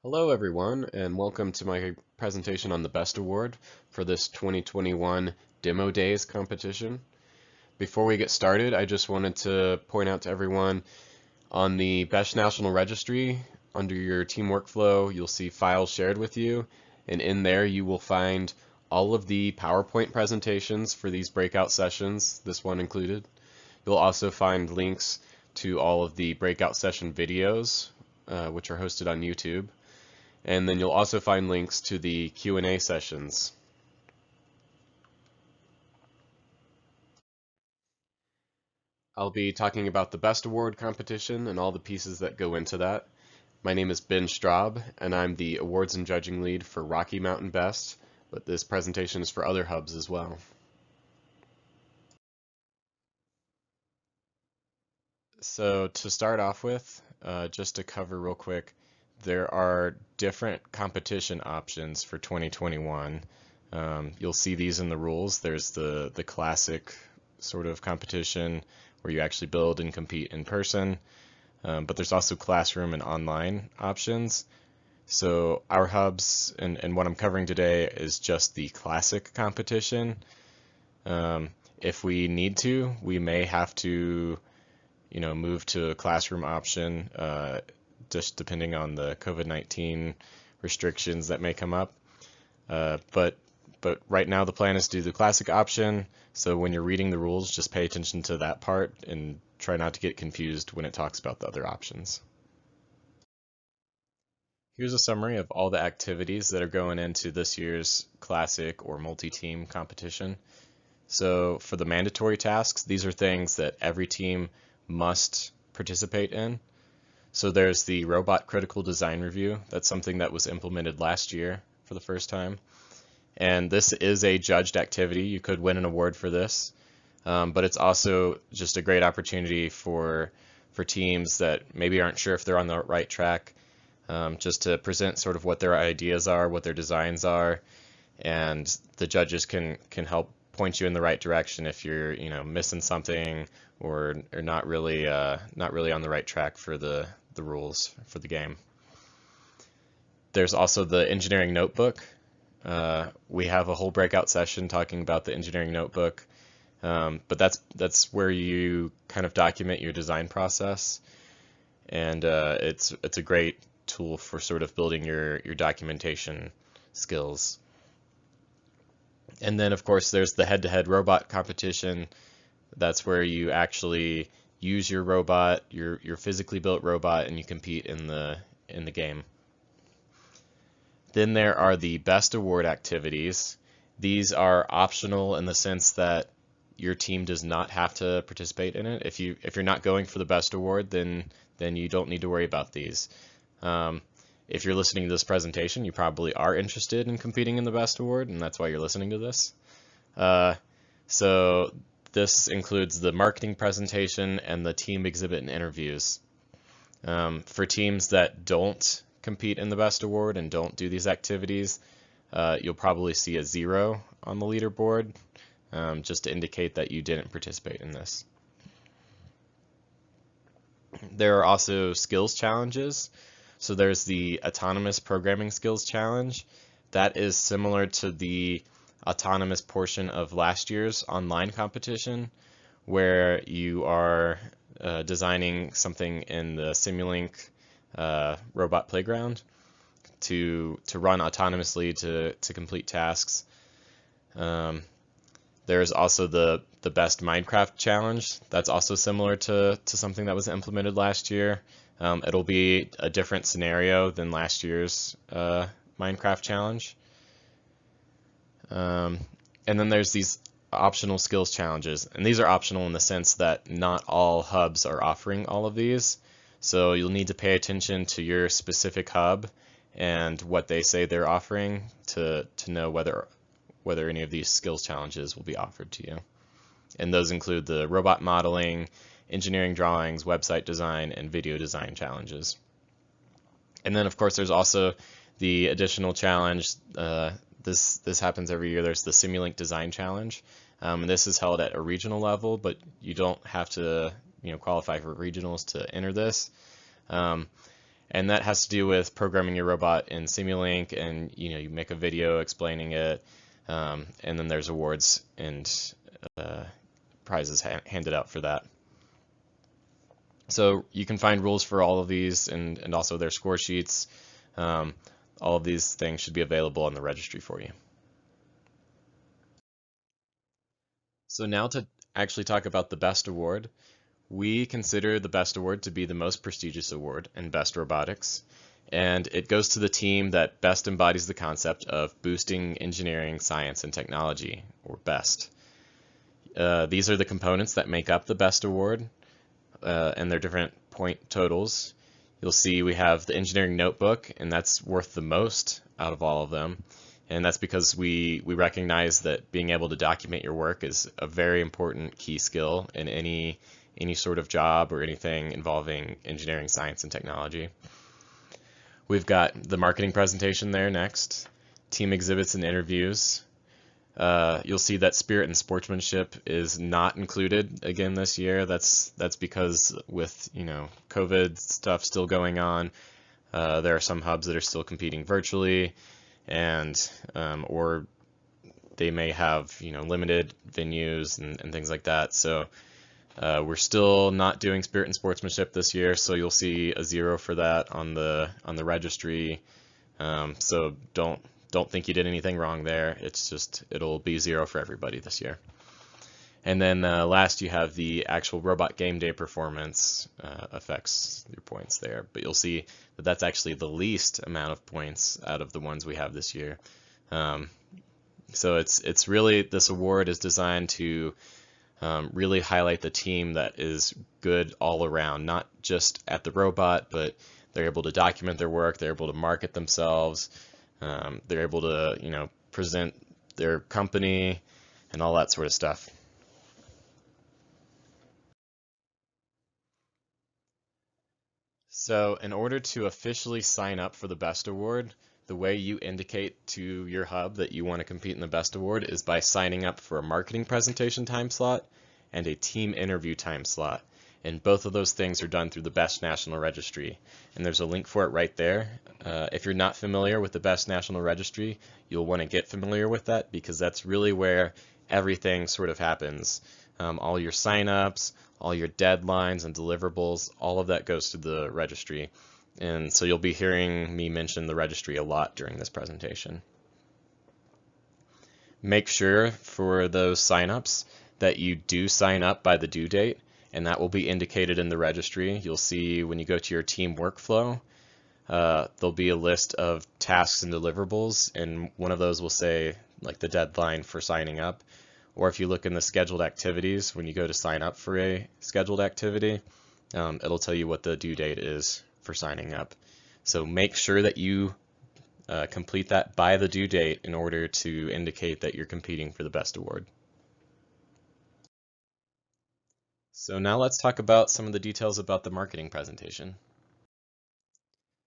Hello everyone, and welcome to my presentation on the Best Award for this 2021 Demo Days competition. Before we get started, I just wanted to point out to everyone on the Best National Registry, under your team workflow, you'll see files shared with you, and in there you will find all of the PowerPoint presentations for these breakout sessions, this one included. You'll also find links to all of the breakout session videos, which are hosted on YouTube. And then you'll also find links to the Q&A sessions. I'll be talking about the Best Award competition and all the pieces that go into that. My name is Ben Straub, and I'm the Awards and Judging Lead for Rocky Mountain Best, but this presentation is for other hubs as well. So to start off with, just to cover real quick, there are different competition options for 2021. You'll see these in the rules. There's the classic sort of competition where you actually build and compete in person, but there's also classroom and online options. So our hubs and what I'm covering today is just the classic competition. If we need to, we may have to move to a classroom option, just depending on the COVID-19 restrictions that may come up. But right now the plan is to do the classic option, so when you're reading the rules, just pay attention to that part and try not to get confused when it talks about the other options. Here's a summary of all the activities that are going into this year's classic or multi-team competition. So for the mandatory tasks, these are things that every team must participate in. So there's the robot critical design review. That's something that was implemented last year for the first time. And this is a judged activity. You could win an award for this, but it's also just a great opportunity for teams that maybe aren't sure if they're on the right track, just to present sort of what their ideas are, what their designs are, and the judges can help point you in the right direction if you're missing something or not really on the right track for the rules for the game. There's also the engineering notebook. We have a whole breakout session talking about the engineering notebook, but that's where you kind of document your design process, and it's a great tool for sort of building your documentation skills. And then of course there's the head-to-head robot competition. That's where you actually use your robot, your physically built robot, and you compete in the game. Then there are the best award activities. These are optional in the sense that your team does not have to participate in it. If you're not going for the best award, then you don't need to worry about these. If you're listening to this presentation, you probably are interested in competing in the best award, and that's why you're listening to this. So this includes the marketing presentation and the team exhibit and interviews. For teams that don't compete in the best award and don't do these activities, you'll probably see a 0 on the leaderboard, just to indicate that you didn't participate in this. There are also skills challenges. So there's the Autonomous Programming Skills Challenge. That is similar to the autonomous portion of last year's online competition, where you are designing something in the Simulink robot playground to run autonomously to complete tasks. There's also the Best Minecraft Challenge. That's also similar to something that was implemented last year. It'll be a different scenario than last year's Minecraft challenge. And then there's these optional skills challenges, and these are optional in the sense that not all hubs are offering all of these. So you'll need to pay attention to your specific hub and what they say they're offering to know whether any of these skills challenges will be offered to you. And those include the robot modeling, engineering drawings, website design, and video design challenges. And then of course there's also the additional challenge. This happens every year. There's the Simulink Design Challenge. And this is held at a regional level, but you don't have to qualify for regionals to enter this. And that has to do with programming your robot in Simulink, and you make a video explaining it, and then there's awards and prizes handed out for that. So you can find rules for all of these and also their score sheets. All of these things should be available on the registry for you. So now to actually talk about the BEST award. We consider the BEST award to be the most prestigious award in BEST robotics, and it goes to the team that best embodies the concept of boosting engineering, science, and technology, or BEST. These are the components that make up the BEST award and their different point totals. You'll see we have the engineering notebook, and that's worth the most out of all of them. And that's because we recognize that being able to document your work is a very important key skill in any sort of job or anything involving engineering, science, and technology. We've got the marketing presentation there next, team exhibits and interviews. You'll see that spirit and sportsmanship is not included again this year. That's because with COVID stuff still going on, there are some hubs that are still competing virtually, and or they may have limited venues and things like that. So we're still not doing spirit and sportsmanship this year. So you'll see a 0 for that on the registry. So don't think you did anything wrong there. It's just it'll be 0 for everybody this year. And then last you have the actual robot game day performance affects your points there, but you'll see that that's actually the least amount of points out of the ones we have this year. So it's really, this award is designed to really highlight the team that is good all around, not just at the robot, but they're able to document their work, they're able to market themselves, they're able to present their company and all that sort of stuff. So in order to officially sign up for the BEST Award, the way you indicate to your hub that you want to compete in the BEST Award is by signing up for a marketing presentation time slot and a team interview time slot. And both of those things are done through the BEST National Registry. And there's a link for it right there. If you're not familiar with the BEST National Registry, you'll want to get familiar with that, because that's really where everything sort of happens. All your signups, all your deadlines and deliverables, all of that goes to the registry. And so you'll be hearing me mention the registry a lot during this presentation. Make sure for those signups that you do sign up by the due date, and that will be indicated in the registry. You'll see when you go to your team workflow, there'll be a list of tasks and deliverables, and one of those will say like the deadline for signing up. Or if you look in the scheduled activities, when you go to sign up for a scheduled activity, it'll tell you what the due date is for signing up. So make sure that you complete that by the due date in order to indicate that you're competing for the BEST Award. So now let's talk about some of the details about the marketing presentation.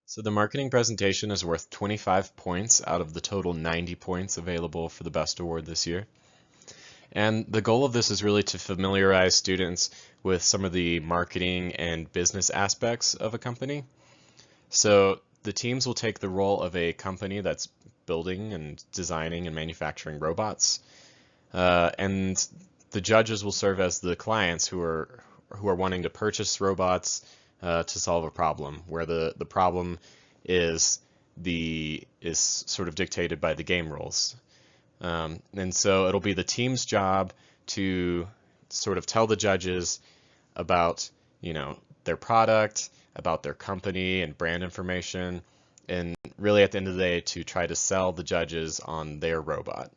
So the marketing presentation is worth 25 points out of the total 90 points available for the BEST Award this year. And the goal of this is really to familiarize students with some of the marketing and business aspects of a company. So the teams will take the role of a company that's building and designing and manufacturing robots, and the judges will serve as the clients who are wanting to purchase robots to solve a problem, where the problem is sort of dictated by the game rules. And so it'll be the team's job to sort of tell the judges about, their product, about their company and brand information, and really at the end of the day to try to sell the judges on their robot.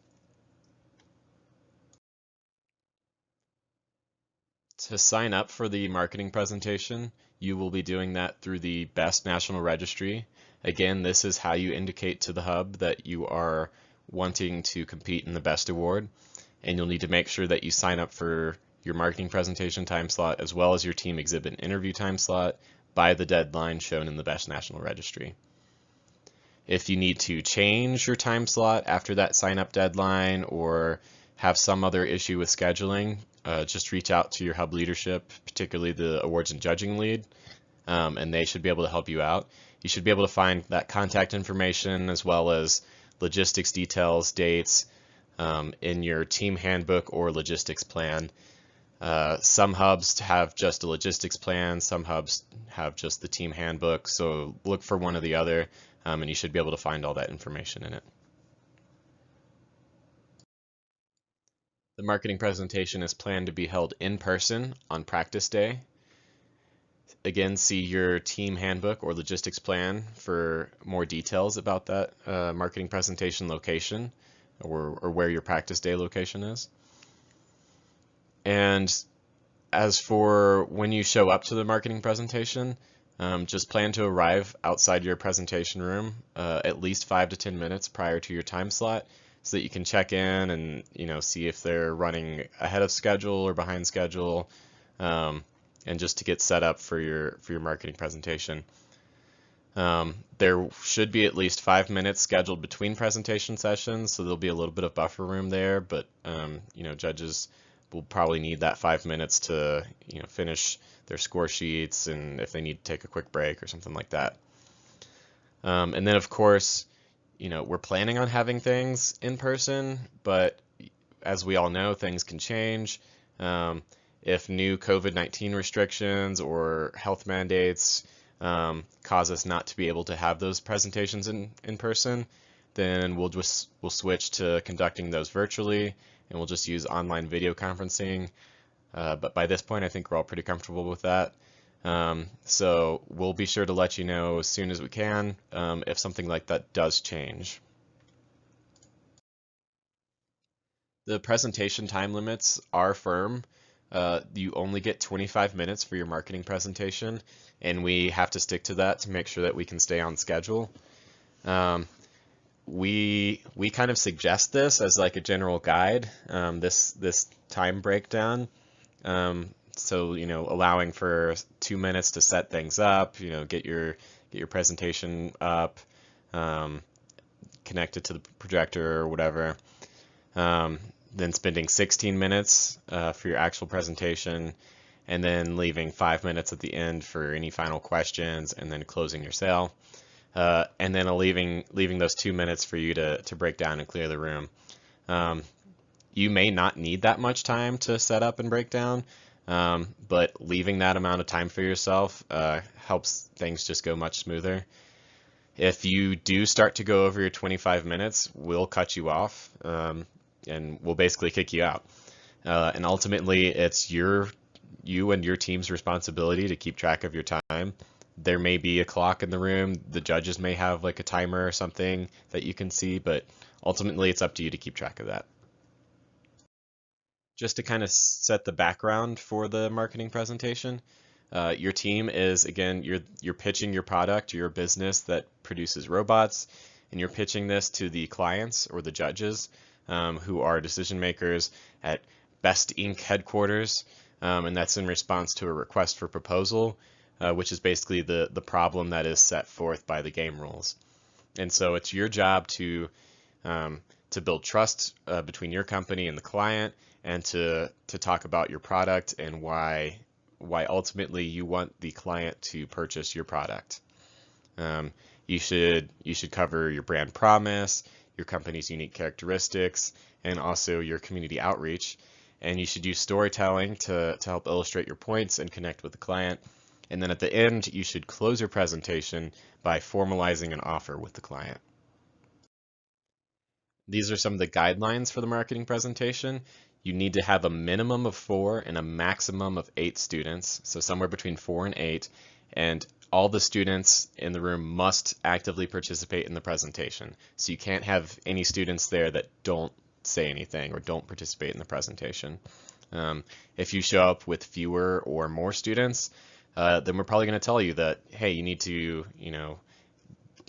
To sign up for the marketing presentation, you will be doing that through the BEST National Registry. Again, this is how you indicate to the hub that you are wanting to compete in the BEST Award, and you'll need to make sure that you sign up for your marketing presentation time slot as well as your team exhibit and interview time slot by the deadline shown in the BEST National Registry. If you need to change your time slot after that sign up deadline or have some other issue with scheduling, just reach out to your hub leadership, particularly the awards and judging lead, and they should be able to help you out. you should be able to find that contact information as well as logistics details, dates, in your team handbook or logistics plan. Some hubs have just a logistics plan, some hubs have just the team handbook, so look for one or the other, and you should be able to find all that information in it. The marketing presentation is planned to be held in person on practice day. Again, see your team handbook or logistics plan for more details about that marketing presentation location or where your practice day location is. And as for when you show up to the marketing presentation, just plan to arrive outside your presentation room at least 5 to 10 minutes prior to your time slot so that you can check in and see if they're running ahead of schedule or behind schedule, and just to get set up for your marketing presentation. There should be at least 5 minutes scheduled between presentation sessions, so there'll be a little bit of buffer room there, but judges will probably need that 5 minutes to finish their score sheets and if they need to take a quick break or something like that. And then of course, we're planning on having things in person, but as we all know, things can change. If new COVID-19 restrictions or health mandates cause us not to be able to have those presentations in person, then we'll switch to conducting those virtually, and we'll just use online video conferencing. But by this point, I think we're all pretty comfortable with that. So we'll be sure to let you know as soon as we can if something like that does change. The presentation time limits are firm. You only get 25 minutes for your marketing presentation, and we have to stick to that to make sure that we can stay on schedule. We kind of suggest this as like a general guide, this time breakdown. So allowing for 2 minutes to set things up, get your presentation up, connect it to the projector or whatever. Then spending 16 minutes for your actual presentation, and then leaving 5 minutes at the end for any final questions, and then closing your sale. And then leaving those 2 minutes for you to break down and clear the room. You may not need that much time to set up and break down, but leaving that amount of time for yourself helps things just go much smoother. If you do start to go over your 25 minutes, we'll cut you off, and we'll basically kick you out. And ultimately, it's you and your team's responsibility to keep track of your time. There may be a clock in the room, the judges may have like a timer or something that you can see, but ultimately it's up to you to keep track of that. Just to kind of set the background for the marketing presentation, your team is, again, you're pitching your product, your business that produces robots, and you're pitching this to the clients or the judges, who are decision makers at Best Inc. headquarters, and that's in response to a request for proposal, which is basically the problem that is set forth by the game rules. And so it's your job to build trust between your company and the client, and to talk about your product and why ultimately you want the client to purchase your product. You should cover your brand promise, your company's unique characteristics, and also your community outreach. And you should use storytelling to help illustrate your points and connect with the client. And then at the end, you should close your presentation by formalizing an offer with the client. These are some of the guidelines for the marketing presentation. You need to have a minimum of 4 and a maximum of 8 students, so somewhere between 4 and 8, and all the students in the room must actively participate in the presentation. So you can't have any students there that don't say anything or don't participate in the presentation. If you show up with fewer or more students, then we're probably going to tell you that, hey, you need to,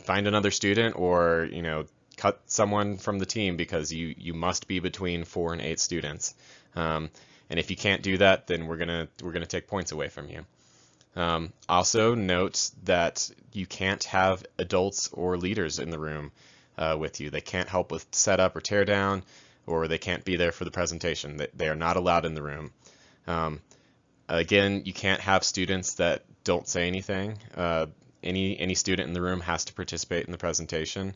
find another student or, cut someone from the team because you must be between 4 and 8 students. And if you can't do that, then we're gonna take points away from you. Also note that you can't have adults or leaders in the room with you. They can't help with setup or tear down, or they can't be there for the presentation. They are not allowed in the room. Again, you can't have students that don't say anything. any student in the room has to participate in the presentation.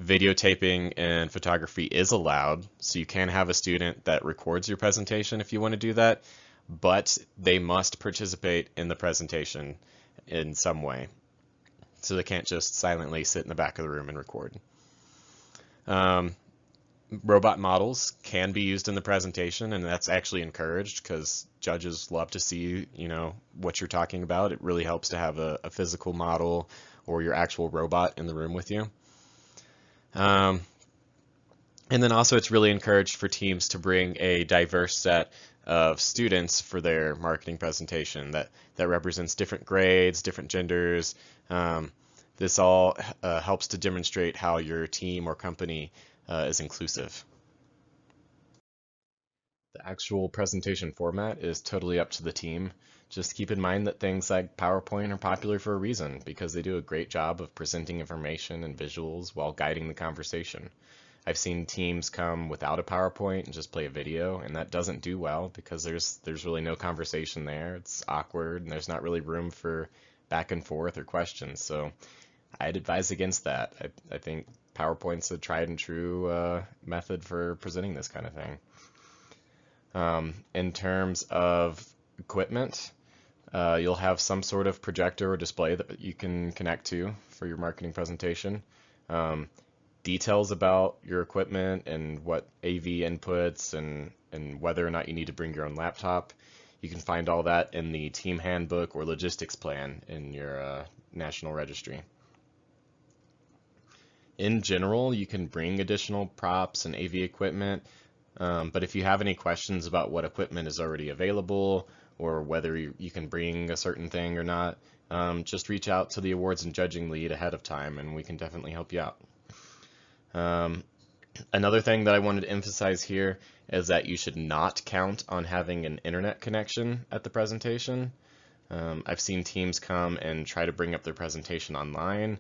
Videotaping and photography is allowed, so you can have a student that records your presentation if you want to do that, but they must participate in the presentation in some way. So they can't just silently sit in the back of the room and record. Robot models can be used in the presentation, and that's actually encouraged because judges love to see, what you're talking about. It really helps to have a physical model or your actual robot in the room with you. And then also it's really encouraged for teams to bring a diverse set of students for their marketing presentation that represents different grades, different genders. This all helps to demonstrate how your team or company is inclusive. The actual presentation format is totally up to the team. Just keep in mind that things like PowerPoint are popular for a reason because they do a great job of presenting information and visuals while guiding the conversation. I've seen teams come without a PowerPoint and just play a video, and that doesn't do well because there's really no conversation there. It's awkward and there's not really room for back and forth or questions. So I'd advise against that. I think PowerPoint's a tried and true method for presenting this kind of thing. In terms of equipment, you'll have some sort of projector or display that you can connect to for your marketing presentation. Details about your equipment and what AV inputs and whether or not you need to bring your own laptop, you can find all that in the team handbook or logistics plan in your national registry. In general, you can bring additional props and AV equipment, but if you have any questions about what equipment is already available or whether you can bring a certain thing or not, just reach out to the awards and judging lead ahead of time and we can definitely help you out. Another thing that I wanted to emphasize here is that you should not count on having an internet connection at the presentation. I've seen teams come and try to bring up their presentation online,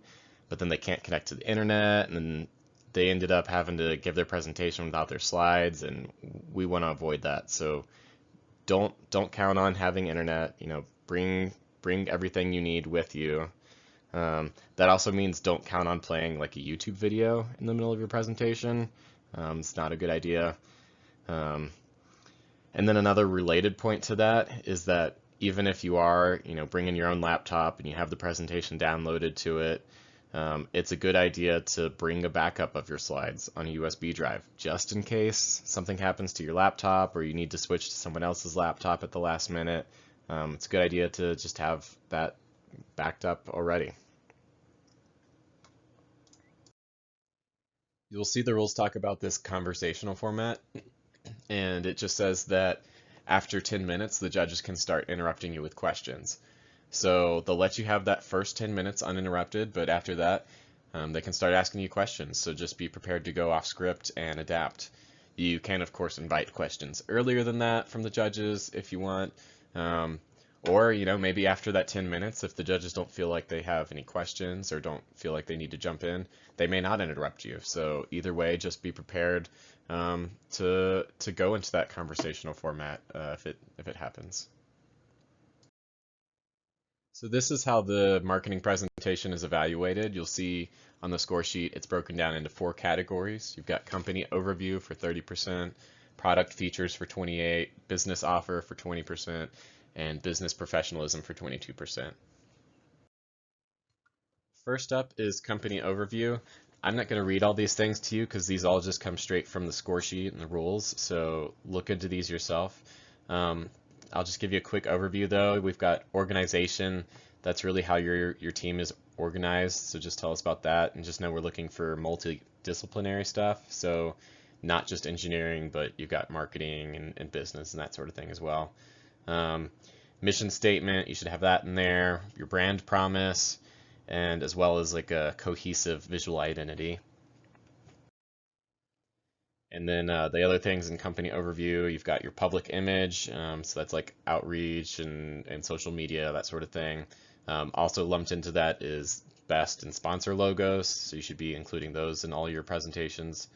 but then they can't connect to the internet, and then they ended up having to give their presentation without their slides, and we want to avoid that. So don't count on having internet. Bring everything you need with you. That also means don't count on playing like a YouTube video in the middle of your presentation. It's not a good idea. And then another related point to that is that even if you are, bringing your own laptop and you have the presentation downloaded to it, it's a good idea to bring a backup of your slides on a USB drive, just in case something happens to your laptop or you need to switch to someone else's laptop at the last minute. It's a good idea to just have that backed up already. You'll see the rules talk about this conversational format, and it just says that after 10 minutes, the judges can start interrupting you with questions. So they'll let you have that first 10 minutes uninterrupted, but after that, they can start asking you questions. So just be prepared to go off script and adapt. You can, of course, invite questions earlier than that from the judges if you want. Or, maybe after that 10 minutes, if the judges don't feel like they have any questions or don't feel like they need to jump in, they may not interrupt you. So either way, just be prepared to go into that conversational format if it happens. So this is how the marketing presentation is evaluated. You'll see on the score sheet, it's broken down into 4 categories. You've got company overview for 30%, product features for 28%, business offer for 20%, and business professionalism for 22%. First up is company overview. I'm not going to read all these things to you because these all just come straight from the score sheet and the rules, so look into these yourself. I'll just give you a quick overview though. We've got organization. That's really how your team is organized, so just tell us about that, and just know we're looking for multidisciplinary stuff, so not just engineering, but you've got marketing and business and that sort of thing as well. Mission statement, you should have that in there, your brand promise, and as well as like a cohesive visual identity. And then the other things in company overview, you've got your public image, so that's like outreach and social media, that sort of thing. Also lumped into that is best and sponsor logos, so you should be including those in all your presentations.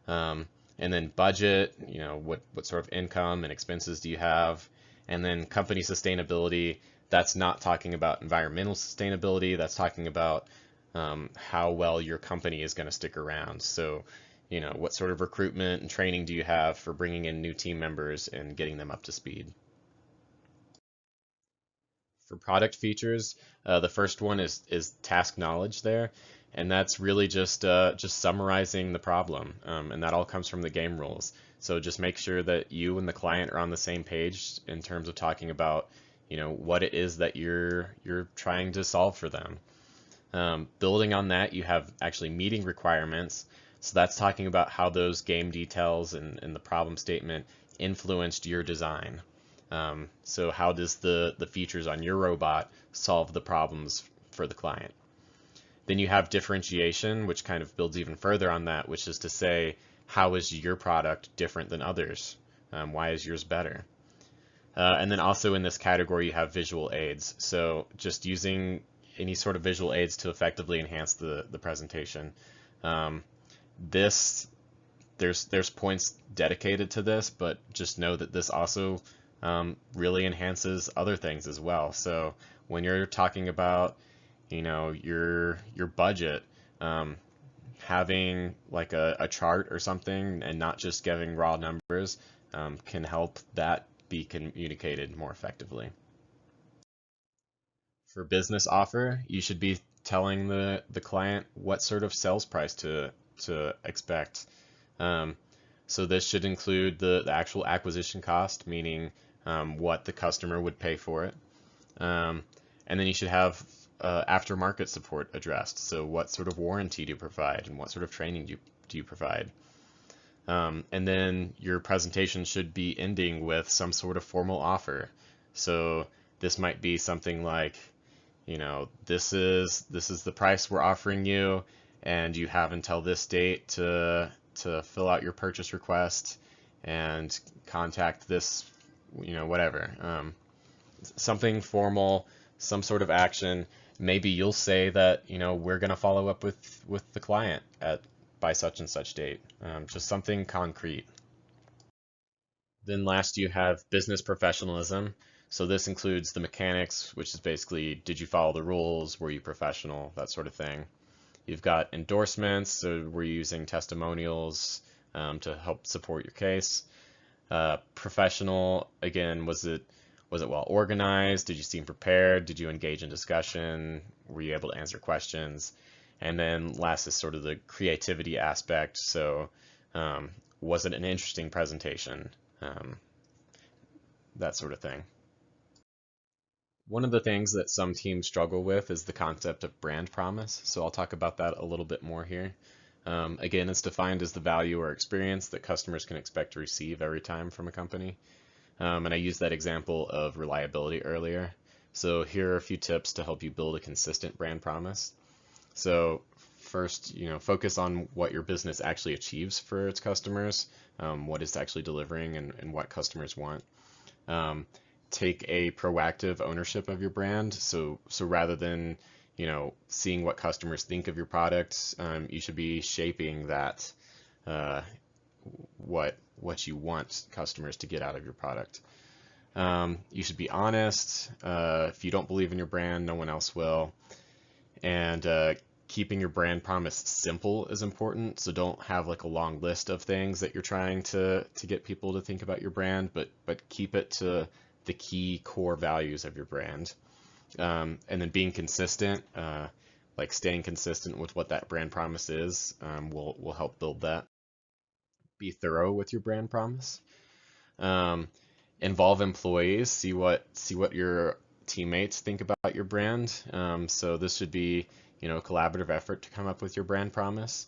And then budget, what sort of income and expenses do you have? And then company sustainability, that's not talking about environmental sustainability. That's talking about how well your company is going to stick around. So, what sort of recruitment and training do you have for bringing in new team members and getting them up to speed? For product features, the first one is task knowledge there, and that's really just summarizing the problem, and that all comes from the game rules. So just make sure that you and the client are on the same page in terms of talking about what it is that you're trying to solve for them. Building on that, you have actually meeting requirements. So that's talking about how those game details and the problem statement influenced your design. So how does the features on your robot solve the problems for the client? Then you have differentiation, which kind of builds even further on that, which is to say, how is your product different than others? Why is yours better? And then also in this category, you have visual aids. So just using any sort of visual aids to effectively enhance the presentation. There's points dedicated to this, but just know that this also really enhances other things as well. So when you're talking about, your budget, having like a chart or something and not just giving raw numbers can help that be communicated more effectively. For business offer, you should be telling the client what sort of sales price to expect. So this should include the actual acquisition cost, meaning what the customer would pay for it. And then you should have aftermarket support addressed. So what sort of warranty do you provide and what sort of training do you provide? And then your presentation should be ending with some sort of formal offer. So this might be something like, this is the price we're offering you, and you have until this date to fill out your purchase request and contact this, whatever. Something formal, some sort of action. Maybe you'll say that, we're going to follow up with the client by such and such date. Just something concrete. Then last you have business professionalism. So this includes the mechanics, which is basically, did you follow the rules? Were you professional? That sort of thing. You've got endorsements, so we're using testimonials to help support your case. Professional, again, was it well organized? Did you seem prepared? Did you engage in discussion? Were you able to answer questions? And then last is sort of the creativity aspect. So was it an interesting presentation? That sort of thing. One of the things that some teams struggle with is the concept of brand promise. So I'll talk about that a little bit more here. Again, it's defined as the value or experience that customers can expect to receive every time from a company. And I used that example of reliability earlier. So here are a few tips to help you build a consistent brand promise. So first, focus on what your business actually achieves for its customers, what it's actually delivering and what customers want. Take a proactive ownership of your brand. So rather than seeing what customers think of your product, you should be shaping that what you want customers to get out of your product. You should be honest. If you don't believe in your brand, no one else will. And keeping your brand promise simple is important. So don't have like a long list of things that you're trying to get people to think about your brand, but keep it to the key core values of your brand. And then being consistent, like staying consistent with what that brand promise is, will help build that. Be thorough with your brand promise. Involve employees. See what your teammates think about your brand. So this should be a collaborative effort to come up with your brand promise.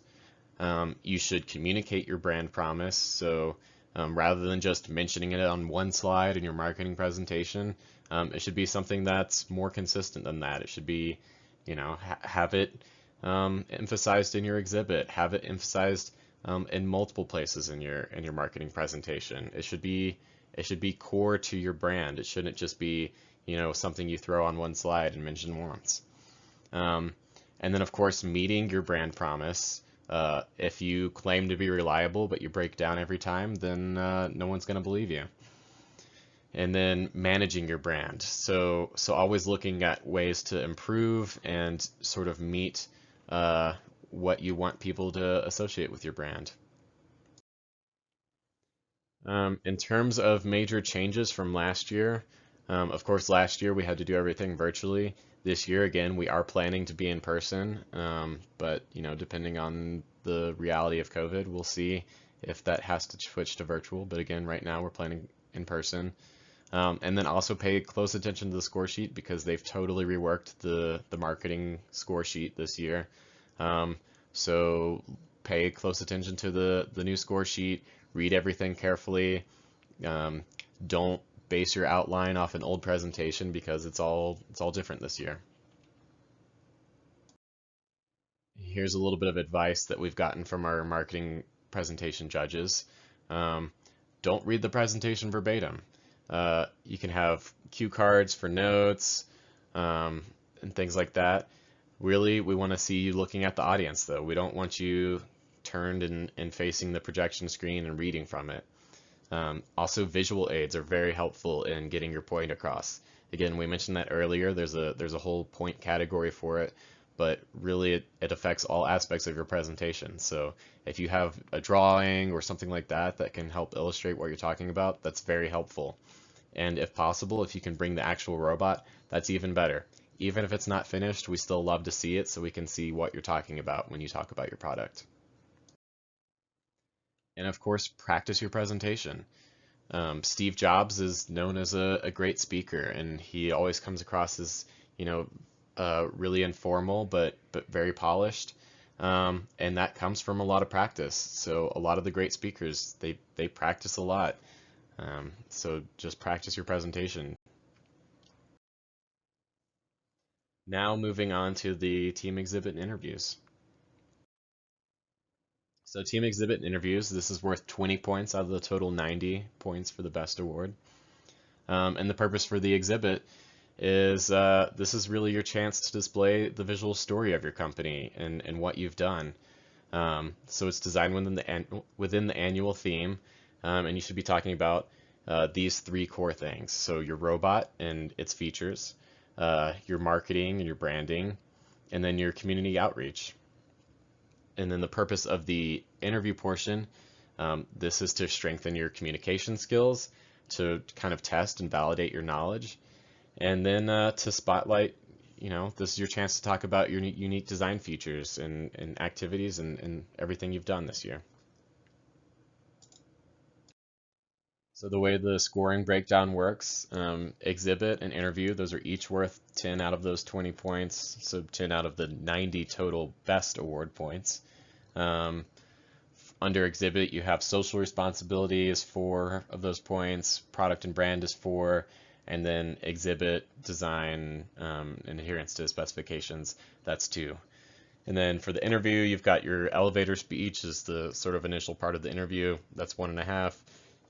You should communicate your brand promise. So rather than just mentioning it on one slide in your marketing presentation, it should be something that's more consistent than that. It should be, have it emphasized in your exhibit, have it emphasized in multiple places in your marketing presentation. It should be core to your brand. It shouldn't just be something you throw on one slide and mention once. And then of course, meeting your brand promise. If you claim to be reliable but you break down every time, then no one's going to believe you. And then managing your brand. So always looking at ways to improve and sort of meet what you want people to associate with your brand. In terms of major changes from last year, of course, last year we had to do everything virtually. This year, again, we are planning to be in person, but depending on the reality of COVID, we'll see if that has to switch to virtual. But again, right now we're planning in person. And then also pay close attention to the score sheet because they've totally reworked the marketing score sheet this year. So pay close attention to the new score sheet, read everything carefully. Don't base your outline off an old presentation because it's all different this year. Here's a little bit of advice that we've gotten from our marketing presentation judges. Um, don't read the presentation verbatim. You can have cue cards for notes and things like that. Really, we want to see you looking at the audience, though. We don't want you turned and facing the projection screen and reading from it. Also, visual aids are very helpful in getting your point across. Again, we mentioned that earlier. There's a whole point category for it, but really it affects all aspects of your presentation. So if you have a drawing or something like that that can help illustrate what you're talking about, that's very helpful. And if possible, if you can bring the actual robot, that's even better. Even if it's not finished, we still love to see it so we can see what you're talking about when you talk about your product. And of course, practice your presentation. Steve Jobs is known as a great speaker, and he always comes across as, really informal but very polished. And that comes from a lot of practice. So a lot of the great speakers, they practice a lot. So just practice your presentation. Now moving on to the team exhibit and interviews. So team exhibit and interviews, this is worth 20 points out of the total 90 points for the best award. And the purpose for the exhibit is this is really your chance to display the visual story of your company and what you've done. So it's designed within the annual theme, and you should be talking about these three core things. So your robot and its features, your marketing and your branding, and then your community outreach. And then the purpose of the interview portion, this is to strengthen your communication skills, to kind of test and validate your knowledge, and then to spotlight, this is your chance to talk about your unique design features and activities and everything you've done this year. So the way the scoring breakdown works, exhibit and interview, those are each worth 10 out of those 20 points, so 10 out of the 90 total best award points. Under exhibit, you have social responsibility is 4 of those points, product and brand is 4, and then exhibit, design, and adherence to specifications, that's 2. And then for the interview, you've got your elevator speech is the sort of initial part of the interview, that's 1.5.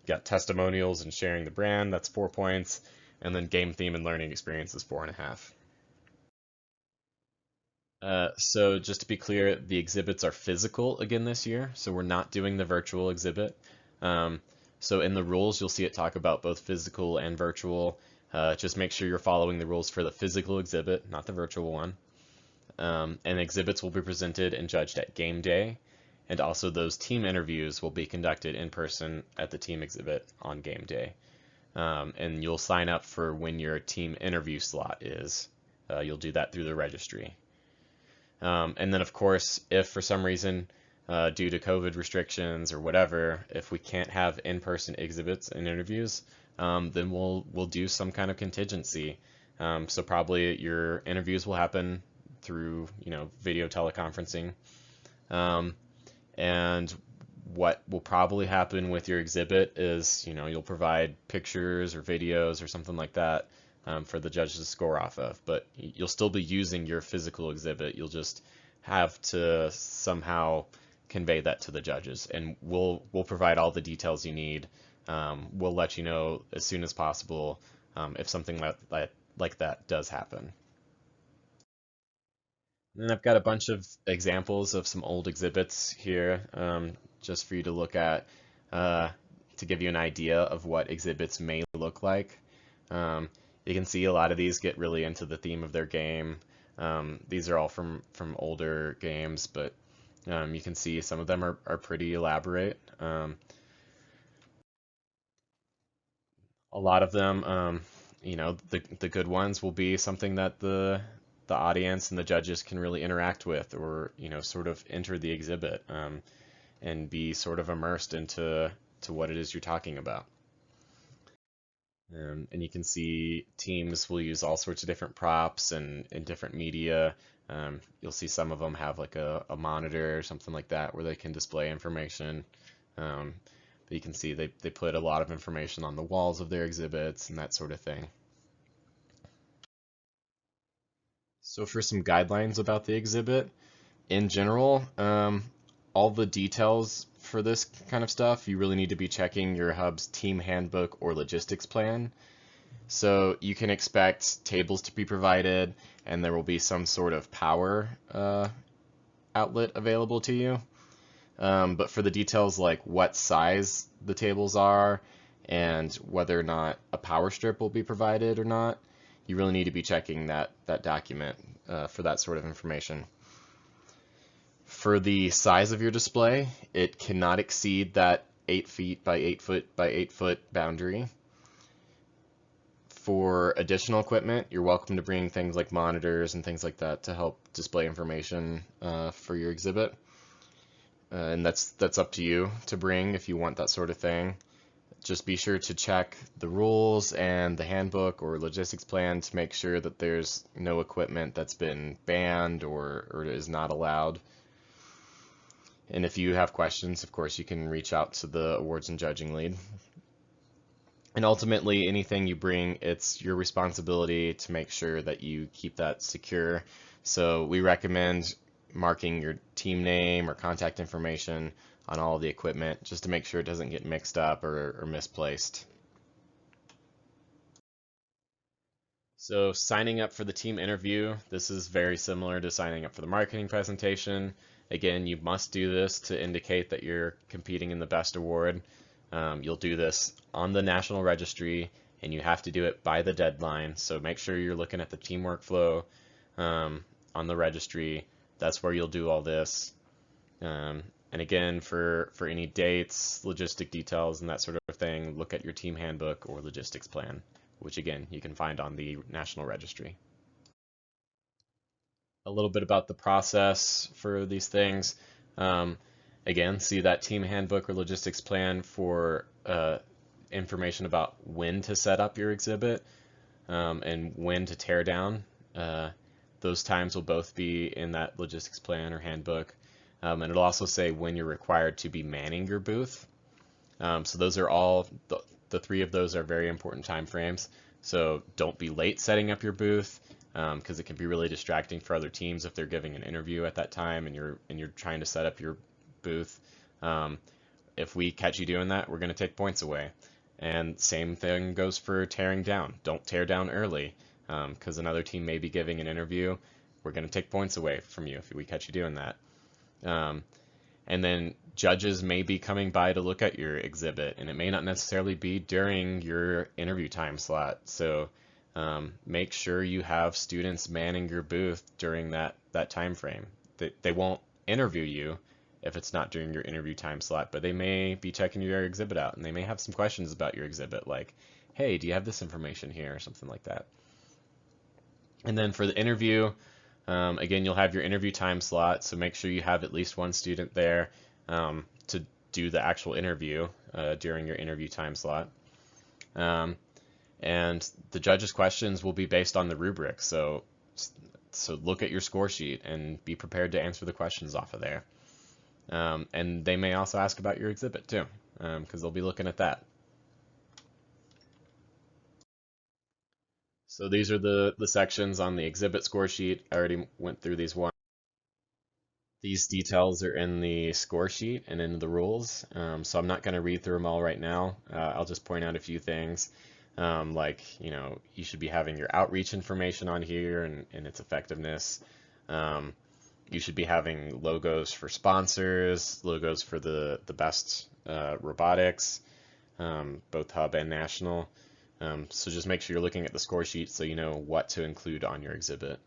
You got testimonials and sharing the brand, that's 4 points, and then game theme and learning experience is 4.5. So just to be clear, the exhibits are physical again this year, so we're not doing the virtual exhibit. So in the rules, you'll see it talk about both physical and virtual. Just make sure you're following the rules for the physical exhibit, not the virtual one. And exhibits will be presented and judged at game day, and also those team interviews will be conducted in person at the team exhibit on game day. And you'll sign up for when your team interview slot is. You'll do that through the registry. And then, of course, if for some reason, due to COVID restrictions or whatever, if we can't have in-person exhibits and interviews, then we'll do some kind of contingency. So probably your interviews will happen through video teleconferencing. And what will probably happen with your exhibit is you'll provide pictures or videos or something like that for the judges to score off of, but you'll still be using your physical exhibit. You'll just have to somehow convey that to the judges, and we'll provide all the details you need. We'll let you know as soon as possible if something like that does happen. And then I've got a bunch of examples of some old exhibits here just for you to look at. to give you an idea of what exhibits may look like. You can see a lot of these get really into the theme of their game. These are all from older games, but you can see some of them are pretty elaborate. A lot of them, the good ones will be something that the audience and the judges can really interact with, or sort of enter the exhibit and be sort of immersed into what it is you're talking about. And you can see teams will use all sorts of different props and different media. You'll see some of them have like a monitor or something like that where they can display information. But you can see they put a lot of information on the walls of their exhibits and that sort of thing. So for some guidelines about the exhibit, in general, all the details for this kind of stuff, you really need to be checking your hub's team handbook or logistics plan. So you can expect tables to be provided, and there will be some sort of power outlet available to you. But for the details like what size the tables are and whether or not a power strip will be provided or not, you really need to be checking that document for that sort of information. For the size of your display, it cannot exceed that 8 feet by 8 foot by 8 foot boundary. For additional equipment, you're welcome to bring things like monitors and things like that to help display information for your exhibit. And that's up to you to bring if you want that sort of thing. Just be sure to check the rules and the handbook or logistics plan to make sure that there's no equipment that's been banned or is not allowed. And if you have questions, of course, you can reach out to the awards and judging lead. And ultimately, anything you bring, it's your responsibility to make sure that you keep that secure. So we recommend marking your team name or contact information on all of the equipment just to make sure it doesn't get mixed up or misplaced. So signing up for the team interview, this is very similar to signing up for the marketing presentation. Again, you must do this to indicate that you're competing in the best award. You'll do this on the National Registry, and you have to do it by the deadline. So make sure you're looking at the team workflow on the registry. That's where you'll do all this. And again, for any dates, logistic details, and that sort of thing, look at your team handbook or logistics plan, which again, you can find on the National Registry. A little bit about the process for these things. Again, see that team handbook or logistics plan for information about when to set up your exhibit and when to tear down. Those times will both be in that logistics plan or handbook. And it'll also say when you're required to be manning your booth. So those are all, the three of those are very important time frames. So don't be late setting up your booth because it can be really distracting for other teams if they're giving an interview at that time and you're trying to set up your booth. If we catch you doing that, we're going to take points away. And same thing goes for tearing down. Don't tear down early because another team may be giving an interview. We're going to take points away from you if we catch you doing that. And then judges may be coming by to look at your exhibit, and it may not necessarily be during your interview time slot. So make sure you have students manning your booth during that time frame. They won't interview you if it's not during your interview time slot, but they may be checking your exhibit out, and they may have some questions about your exhibit, like, hey, do you have this information here, or something like that. And then for the interview, again, you'll have your interview time slot, so make sure you have at least one student there to do the actual interview during your interview time slot. And the judges' questions will be based on the rubric, so look at your score sheet and be prepared to answer the questions off of there. And they may also ask about your exhibit too, because they'll be looking at that. So these are the sections on the exhibit score sheet. I already went through these one. These details are in the score sheet and in the rules, so I'm not going to read through them all right now. I'll just point out a few things, like, you should be having your outreach information on here and its effectiveness. You should be having logos for sponsors, logos for the best robotics. both hub and national. So just make sure you're looking at the score sheet so you know what to include on your exhibit.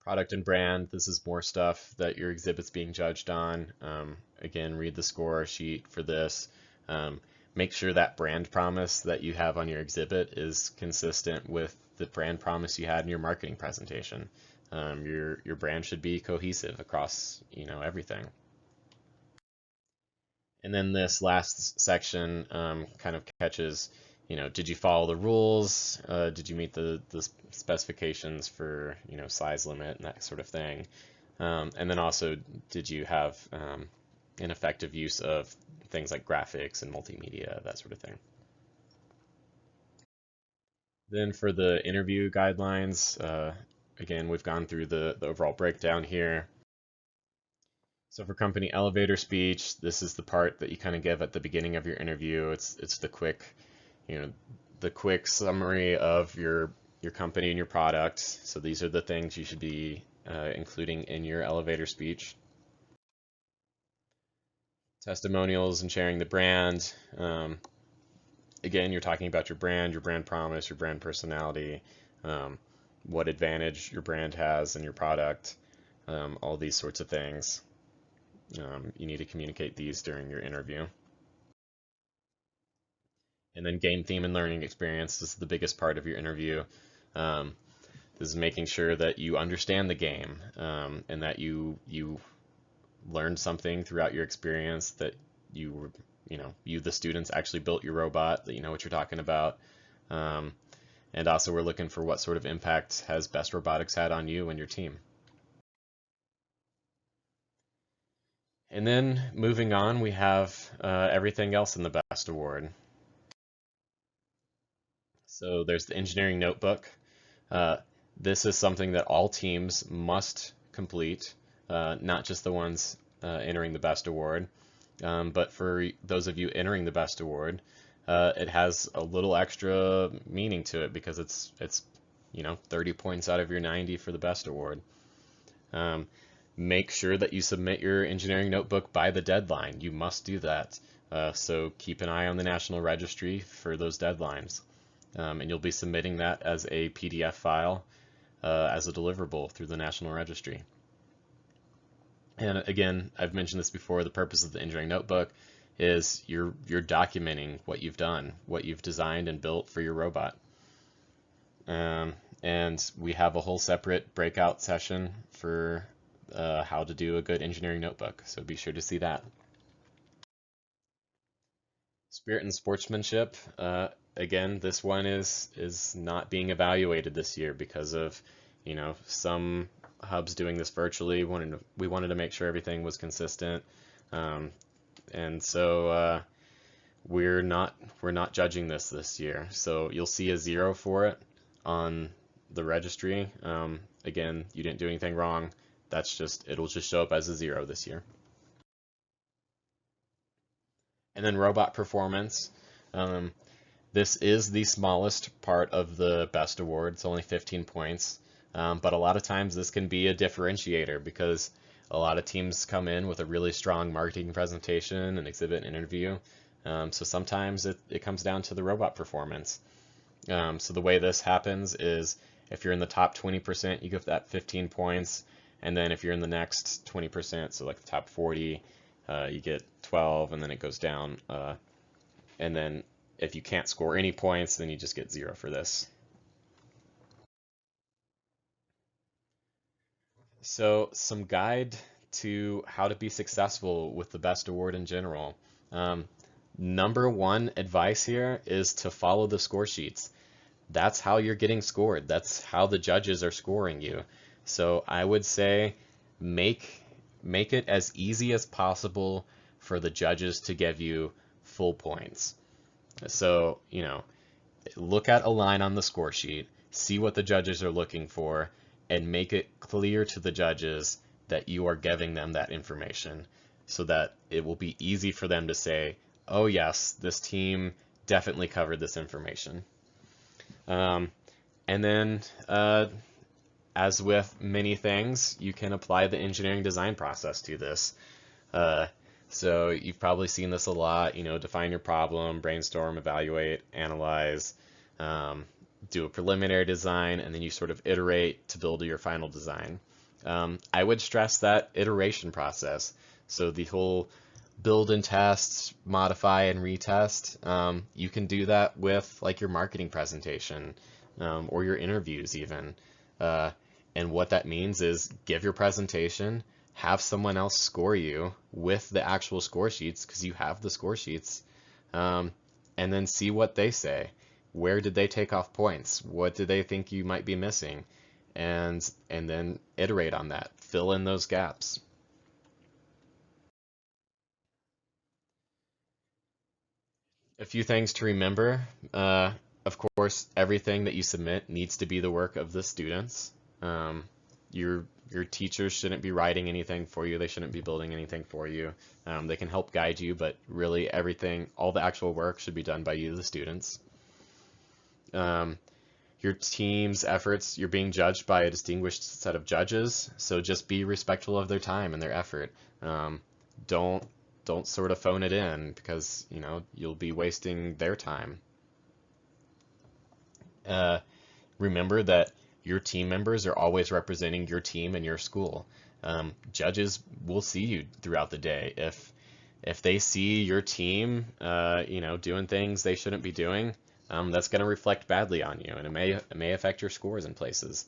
Product and brand, this is more stuff that your exhibit's being judged on. Again, read the score sheet for this. Make sure that brand promise that you have on your exhibit is consistent with the brand promise you had in your marketing presentation. Your brand should be cohesive across, everything. And then this last section kind of catches, did you follow the rules? Did you meet the specifications for, size limit and that sort of thing? And then also, did you have an effective use of things like graphics and multimedia, that sort of thing? Then for the interview guidelines, again, we've gone through the overall breakdown here. So for company elevator speech, this is the part that you kind of give at the beginning of your interview. It's the quick, the quick summary of your company and your product. So these are the things you should be including in your elevator speech. Testimonials and sharing the brand. Again, you're talking about your brand promise, your brand personality, what advantage your brand has in your product, all these sorts of things. You need to communicate these during your interview. And then game theme and learning experience. This is the biggest part of your interview. This is making sure that you understand the game and that you learned something throughout your experience, that you the students actually built your robot, that you know what you're talking about. And also we're looking for what sort of impact has Best Robotics had on you and your team. And then moving on, we have everything else in the Best Award. So there's the engineering notebook. This is something that all teams must complete, not just the ones entering the Best Award. But for those of you entering the Best Award, it has a little extra meaning to it because it's 30 points out of your 90 for the Best Award. Make sure that you submit your engineering notebook by the deadline. You must do that. So keep an eye on the National Registry for those deadlines. And you'll be submitting that as a PDF file as a deliverable through the National Registry. And again, I've mentioned this before, the purpose of the engineering notebook is you're documenting what you've done, what you've designed and built for your robot. And we have a whole separate breakout session for how to do a good engineering notebook, so be sure to see that. Spirit and sportsmanship. Again, this one is not being evaluated this year because of some hubs doing this virtually. We wanted to make sure everything was consistent, and so we're not judging this year. So you'll see a 0 for it on the registry. Again, you didn't do anything wrong. It'll just show up as a 0 this year. And then robot performance. This is the smallest part of the Best Award. It's only 15 points. But a lot of times this can be a differentiator because a lot of teams come in with a really strong marketing presentation and exhibit and interview. So sometimes it comes down to the robot performance. So the way this happens is if you're in the top 20%, you give that 15 points. And then if you're in the next 20%, so like the top 40, you get 12, and then it goes down. And then if you can't score any points, then you just get 0 for this. So some guide to how to be successful with the Best Award in general. Number one advice here is to follow the score sheets. That's how you're getting scored. That's how the judges are scoring you. So I would say make it as easy as possible for the judges to give you full points. So, look at a line on the score sheet, see what the judges are looking for, and make it clear to the judges that you are giving them that information so that it will be easy for them to say, oh yes, this team definitely covered this information. And then, as with many things, you can apply the engineering design process to this. So you've probably seen this a lot, define your problem, brainstorm, evaluate, analyze, um, do a preliminary design, and then you sort of iterate to build your final design. I would stress that iteration process. So the whole build and test, modify and retest, you can do that with like your marketing presentation or your interviews even. Uh, and what that means is give your presentation, have someone else score you with the actual score sheets because you have the score sheets, um, and then see what they say. Where did they take off points? What do they think you might be missing? And then iterate on that. Fill in those gaps. A few things to remember. Of course, everything that you submit needs to be the work of the students. Um, your teachers shouldn't be writing anything for you. They shouldn't be building anything for you. They can help guide you, but really everything, all the actual work should be done by you, the students. Um, your team's efforts, you're being judged by a distinguished set of judges, so just be respectful of their time and their effort. Um, don't don't sort of phone it in because you'll be wasting their time. Uh, Remember that your team members are always representing your team and your school. Judges will see you throughout the day. If they see your team, doing things they shouldn't be doing, that's going to reflect badly on you, and it may affect your scores in places.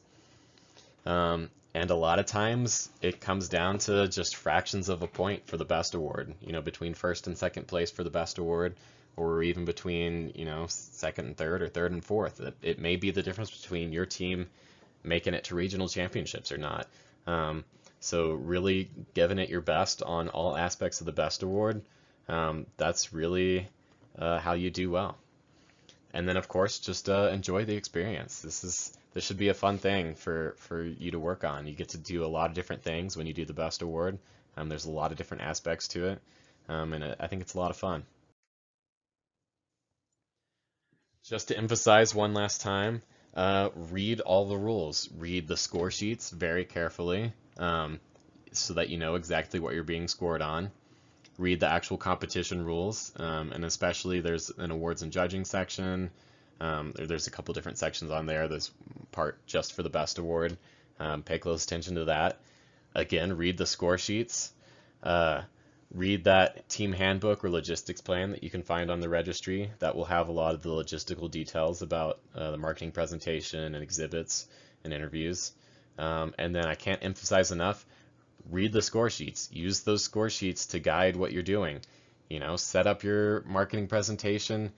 And a lot of times it comes down to just fractions of a point for the best award, between first and second place for the best award, or even between, second and third or third and fourth. It may be the difference between your team making it to regional championships or not. So really giving it your best on all aspects of the best award, that's really how you do well. And then of course, just enjoy the experience. This should be a fun thing for you to work on. You get to do a lot of different things when you do the best award. There's a lot of different aspects to it, and I think it's a lot of fun. Just to emphasize one last time, read all the rules. Read the score sheets very carefully, so that you know exactly what you're being scored on. Read the actual competition rules, and especially there's an awards and judging section. There's a couple different sections on there. There's part just for the best award. Pay close attention to that. Again, read the score sheets. Read that team handbook or logistics plan that you can find on the registry. That will have a lot of the logistical details about the marketing presentation and exhibits and interviews. And then I can't emphasize enough, read the score sheets. Use those score sheets to guide what you're doing. Set up your marketing presentation,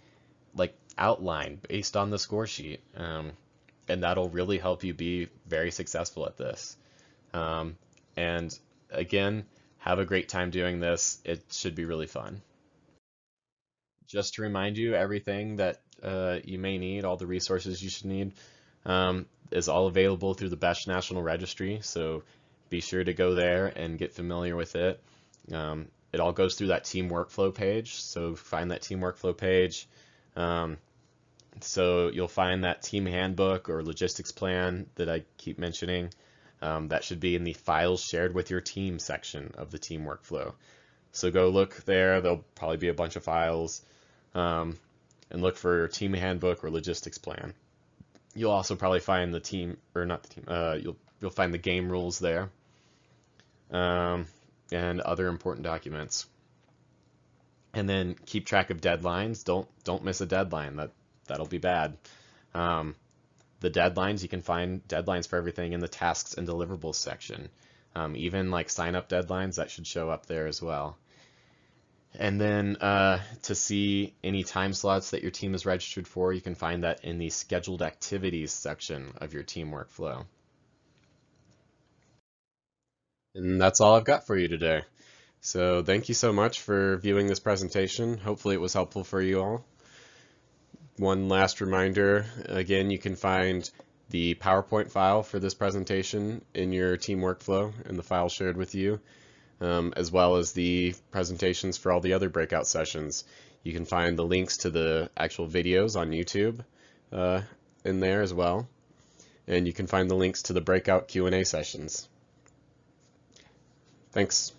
like outline based on the score sheet. And that'll really help you be very successful at this. And again, have a great time doing this. It should be really fun. Just to remind you, everything that you may need, all the resources you should need, is all available through the BESH National Registry. So be sure to go there and get familiar with it. It all goes through that team workflow page. So find that team workflow page. So you'll find that team handbook or logistics plan that I keep mentioning. That should be in the files shared with your team section of the team workflow. So go look there. There'll probably be a bunch of files, and look for your team handbook or logistics plan. You'll also probably find the team, or not the team. You'll find the game rules there, and other important documents. And then keep track of deadlines. Don't miss a deadline. That'll be bad. The deadlines, you can find deadlines for everything in the tasks and deliverables section. Even like sign up deadlines, that should show up there as well. And then to see any time slots that your team is registered for, you can find that in the scheduled activities section of your team workflow. And that's all I've got for you today. So thank you so much for viewing this presentation. Hopefully it was helpful for you all. One last reminder, again, you can find the PowerPoint file for this presentation in your team workflow in the file shared with you, as well as the presentations for all the other breakout sessions. You can find the links to the actual videos on YouTube in there as well, and you can find the links to the breakout Q&A sessions. Thanks.